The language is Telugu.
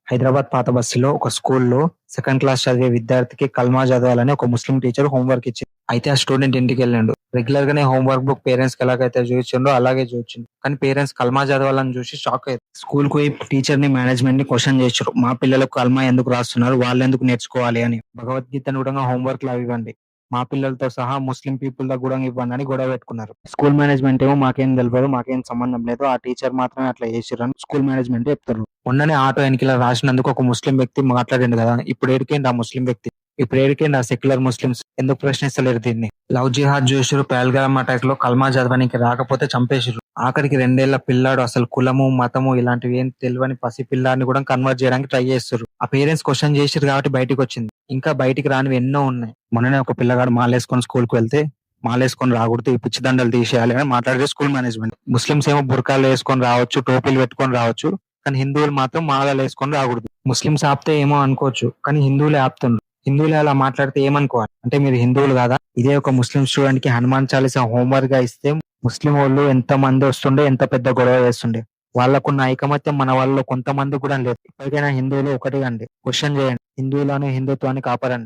హైదరాబాద్ పాత బస్తీలో ఒక స్కూల్‌లో సెకండ్ క్లాస్ చదివే విద్యార్థికి కల్మా చదవాలని ఒక ముస్లిం టీచర్ హోంవర్క్ ఇచ్చింది. అయితే ఆ స్టూడెంట్ ఇంటికెళ్ళిండు. రెగ్యులర్‌గానే హోంవర్క్ బుక్ పేరెంట్స్‌కి ఎలాగైతే చూయించిండో అలాగే చూయించిండు. కానీ పేరెంట్స్ కల్మా చదవాలని చూసి షాక్ అయ్యారు. స్కూల్‌కి పోయి టీచర్‌ని, మేనేజ్‌మెంట్‌ని క్వెషన్ చేసిర్రు. మా పిల్లలకు కల్మా ఎందుకు రాస్తున్నారు? వాళ్ళెందుకు నేర్చుకోవాలి అని. భగవద్గీతను కూడా హోంవర్క్‌లా ఇవ్వండి. మా పిల్లలతో సహా ముస్లిం పీపుల్‌లకు కూడా ఇవ్వండి అని గొడవ పెట్టుకున్నారు. స్కూల్ మేనేజ్‌మెంట్ ఏమో మాకేం తెలవదు, మాకేం సంబంధం లేదు. ఆ టీచర్ మాత్రమే అట్లా చేసిర్రని స్కూల్ మేనేజ్‌మెంట్ చెప్తుర్రు. మొన్ననే ఆటో ఎనకిల రాసినందుకు ఒక ముస్లిం వ్యక్తి మాట్లాడిండు కదా! ఇప్పుడు ఏడికేంటి ఆ ముస్లిం వ్యక్తి? ఇప్పుడు ఏడికేంటి ఆ సెక్యులర్ ముస్లిమ్స్? ఎందుకు ప్రశ్నిస్తలేరు దీన్ని? లవ్ జిహాద్ చేసిర్రు, పహల్గామ్ అటాక్ లో కల్మా చదవనీకి రాకపోతే చంపేసిర్రు. ఆఖరికి 2 ఏళ్ల పిల్లాడు అసలు కులము, మతము ఇలాంటివి ఏం తెలవని పసి పిల్లాడిని కూడా కన్వర్ట్ చేయడానికి ట్రై చేస్తుర్రు. ఆ పేరెంట్స్ క్వశ్చన్ చేసిర్రు కాబట్టి బయటికి వచ్చింది. ఇంకా బయటికి రానివి ఎన్నో ఉన్నాయి. మొన్ననే ఒక పిల్లగాడు మాలేసుకొని స్కూల్ కు వెళ్తే మాలేసుకొని రాకూడదు, ఈ పిచ్చి దండలు తీసేయాలి అని మాట్లాడే స్కూల్ మేనేజ్మెంట్. ముస్లిమ్స్ ఏమో బుర్కాలు వేసుకొని రావచ్చు, టోపీలు పెట్టుకొని రావచ్చు, కానీ హిందువులు మాత్రం మాలలు వేసుకొని రాకూడదు. ముస్లిమ్స్ ఆపితే ఏమో అనుకోవచ్చు, కానీ హిందువులే ఆపుతుండ్రు. హిందువులే అలా మాట్లాడితే ఏమనుకోవాలి? అంటే మీరు హిందువులు కాదా? ఇదే ఒక ముస్లిం స్టూడెంట్ కి హనుమాన్ చాలీసా హోంవర్క్ గా ఇస్తే ముస్లిం వాళ్ళు ఎంత మంది వస్తుండే, ఎంత పెద్ద గొడవ చేస్తుండే. వాళ్ళకున్న ఐకమత్యం మన వాళ్ళలో కొంతమంది కూడా లేదు. ఇప్పటికైనా హిందువులు ఒకటి కండి, క్వశ్చన్ చేయండి, హిందువులను హిందుత్వాన్ని కాపాడండి.